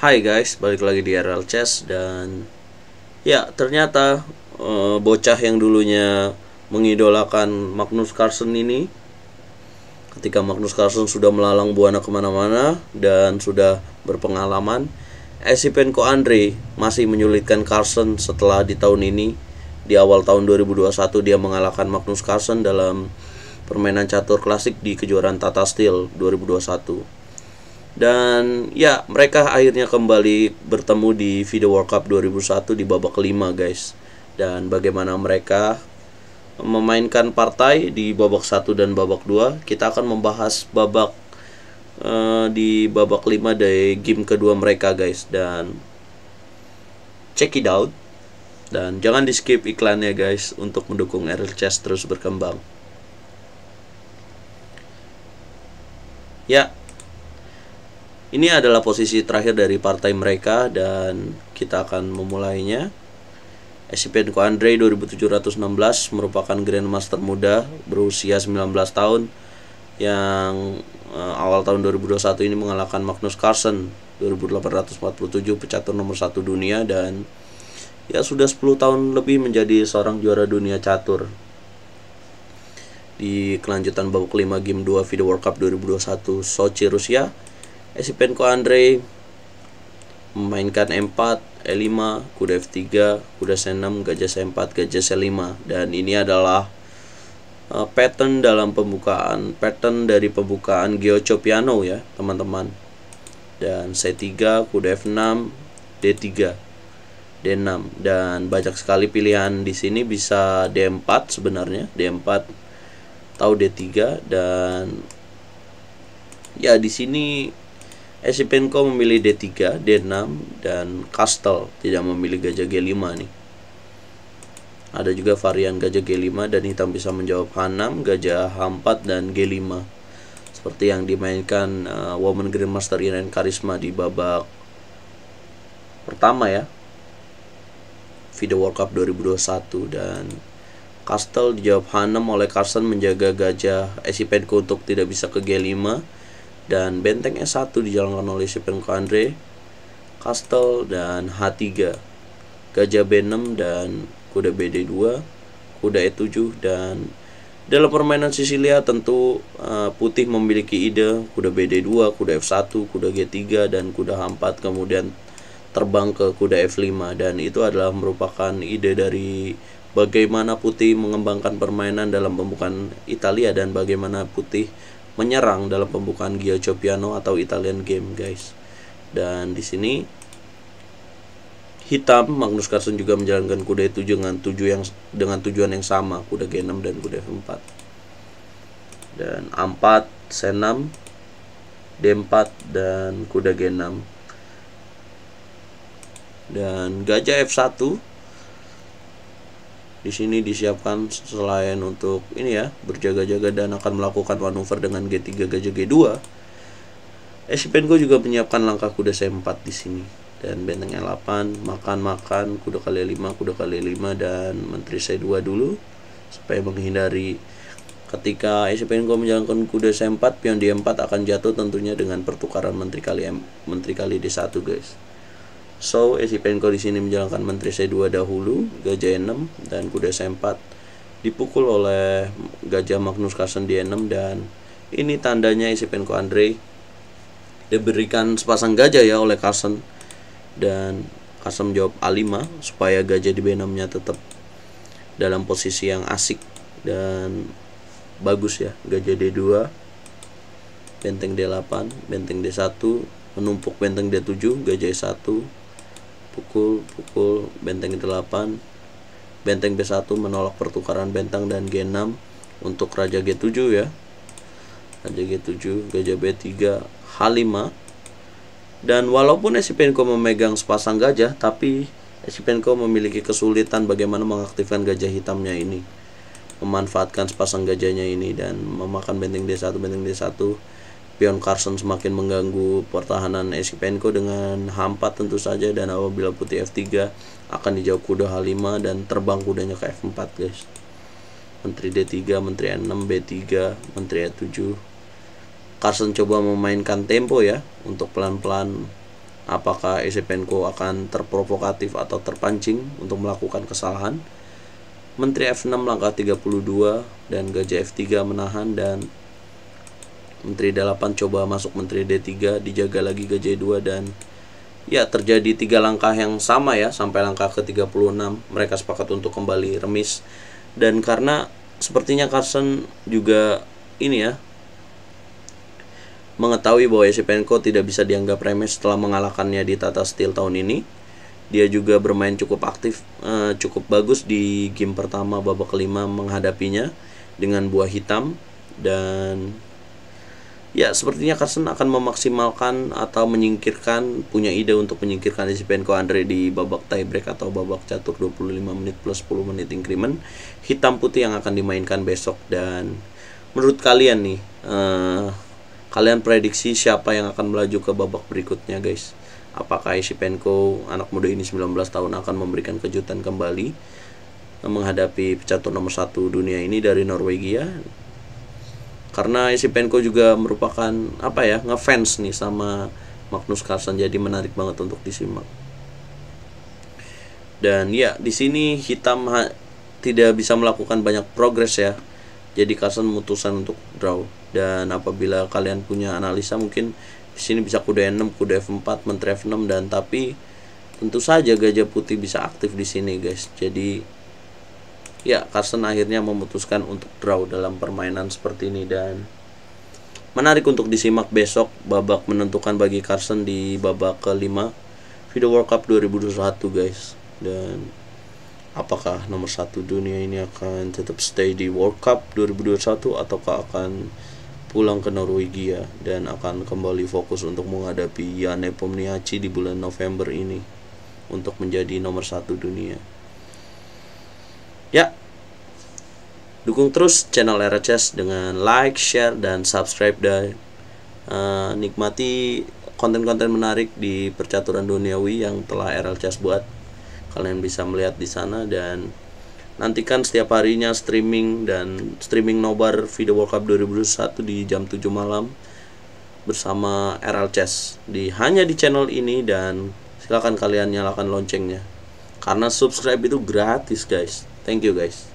Hai guys, balik lagi di RL Chess. Dan ya ternyata bocah yang dulunya mengidolakan Magnus Carlsen ini, ketika Magnus Carlsen sudah melalang buana kemana-mana dan sudah berpengalaman, Esipenko Andre masih menyulitkan Carlsen. Setelah di tahun ini, di awal tahun 2021 dia mengalahkan Magnus Carlsen dalam permainan catur klasik di kejuaraan Tata Steel 2021. Dan ya, mereka akhirnya kembali bertemu di FIDE World Cup 2001 di babak kelima guys. Dan bagaimana mereka memainkan partai di babak 1 dan babak 2. Kita akan membahas di babak 5 dari game kedua mereka guys. Dan check it out. Dan jangan di skip iklannya guys, untuk mendukung RL Chess terus berkembang. Ya, ini adalah posisi terakhir dari partai mereka dan kita akan memulainya. Esipenko Andre 2716 merupakan Grandmaster muda berusia 19 tahun yang awal tahun 2021 ini mengalahkan Magnus Carlsen 2847, pecatur nomor 1 dunia, dan ya sudah 10 tahun lebih menjadi seorang juara dunia catur. Di kelanjutan babak 5 game 2 FIDE World Cup 2021 Sochi, Rusia, Esipenko Andre memainkan E4, E5, kuda F3, kuda C6, gajah C4, gajah C5. Dan ini adalah pattern dari pembukaan Gioaccio Piano ya teman-teman. Dan C3, kuda F6, D3, D6, dan banyak sekali pilihan di sini. Bisa D4 sebenarnya, D4 atau D3. Dan ya di sini Esipenko memilih D3, D6, dan Castle tidak memilih gajah G5 nih. Ada juga varian gajah G5 dan hitam bisa menjawab H6, gajah H4, dan G5. Seperti yang dimainkan Women Grandmaster Irene Karisma di babak pertama ya, FIDE World Cup 2021. Dan Castle dijawab H6 oleh Carlsen menjaga gajah Esipenko untuk tidak bisa ke G5. Dan benteng S1 dijalankan oleh Esipenko Andre, Castle, dan H3, gajah B6 dan kuda BD2, kuda E7. Dan dalam permainan Sisilia tentu putih memiliki ide kuda BD2, kuda F1, kuda G3, dan kuda H4, kemudian terbang ke kuda F5. Dan itu adalah merupakan ide dari bagaimana putih mengembangkan permainan dalam pembukaan Italia dan bagaimana putih menyerang dalam pembukaan Gioaccio Piano atau Italian Game guys. Dan di sini hitam Magnus Carlsen juga menjalankan kuda E7 dengan tujuan yang sama, kuda G6 dan kuda F4. Dan A4, C6, D4, dan kuda G6. Dan gajah F1 di sini disiapkan selain untuk ini ya, berjaga-jaga dan akan melakukan manuver dengan G3, gajah G2. Esipenko juga menyiapkan langkah kuda C4 di sini. Dan benteng E8, makan kuda kali 5, kuda kali 5, dan menteri C2 dulu supaya menghindari ketika Esipenko menjalankan kuda C4, pion D4 akan jatuh tentunya dengan pertukaran menteri kali D1 guys. So, Esipenko di sini menjalankan menteri C2 dahulu, gajah E6, dan kuda C4 dipukul oleh gajah Magnus Carlsen di E6. Dan ini tandanya Esipenko Andre diberikan sepasang gajah ya oleh Carlsen, dan Carlsen menjawab A5 supaya gajah di B6-nya tetap dalam posisi yang asik dan bagus ya. Gajah D2, benteng D8, benteng D1, menumpuk benteng D7, gajah E1, pukul benteng D8, benteng B1 menolak pertukaran benteng, dan G6 untuk raja G7 ya, raja G7, gajah B3, H5. Dan walaupun Esipenko memegang sepasang gajah, tapi Esipenko memiliki kesulitan bagaimana mengaktifkan gajah hitamnya ini, memanfaatkan sepasang gajahnya ini dan memakan benteng D1, benteng D1. Pion Carlsen semakin mengganggu pertahanan Esipenko dengan H4 tentu saja. Dan apabila putih F3 akan dijawab kuda H5 dan terbang kudanya ke F4 guys. Menteri D3, menteri E6, B3, menteri E7. Carlsen coba memainkan tempo ya untuk pelan-pelan apakah Esipenko akan terprovokatif atau terpancing untuk melakukan kesalahan. Menteri F6 langkah 32 dan gajah F3 menahan, dan Menteri 8 coba masuk Menteri D3, dijaga lagi gajah 2, dan ya terjadi 3 langkah yang sama ya sampai langkah ke 36. Mereka sepakat untuk kembali remis, dan karena sepertinya Carlsen juga ini ya mengetahui bahwa Esipenko tidak bisa dianggap remeh setelah mengalahkannya di Tata Steel tahun ini. Dia juga bermain cukup aktif, cukup bagus di game pertama babak kelima menghadapinya dengan buah hitam, dan ya sepertinya Carlsen akan memaksimalkan atau menyingkirkan, punya ide untuk menyingkirkan Esipenko Andre di babak tiebreak atau babak catur 25 menit plus 10 menit increment hitam putih yang akan dimainkan besok. Dan menurut kalian nih, kalian prediksi siapa yang akan melaju ke babak berikutnya guys? Apakah Esipenko, anak muda ini 19 tahun, akan memberikan kejutan kembali menghadapi pecatur nomor 1 dunia ini dari Norwegia? Karena Esipenko juga merupakan ngefans nih sama Magnus Carlsen, jadi menarik banget untuk disimak. Dan ya di sini hitam tidak bisa melakukan banyak progres ya. Jadi Carlsen memutuskan untuk draw. Dan apabila kalian punya analisa, mungkin di sini bisa kuda E6, kuda F4, menteri F6, dan tapi tentu saja gajah putih bisa aktif di sini guys. Jadi ya Carlsen akhirnya memutuskan untuk draw dalam permainan seperti ini, dan menarik untuk disimak besok babak menentukan bagi Carlsen di babak kelima FIDE World Cup 2021 guys. Dan apakah nomor 1 dunia ini akan tetap stay di World Cup 2021 ataukah akan pulang ke Norwegia dan akan kembali fokus untuk menghadapi Jan Nepomniachtchi di bulan November ini untuk menjadi nomor 1 dunia. Ya, dukung terus channel RLCS dengan like, share, dan subscribe, dan nikmati konten-konten menarik di percaturan duniawi yang telah RLCS buat. Kalian bisa melihat di sana, dan nantikan setiap harinya streaming nobar FIDE World Cup 2021 di jam 7 malam bersama RLCS hanya di channel ini. Dan silakan kalian nyalakan loncengnya karena subscribe itu gratis guys. Thank you guys.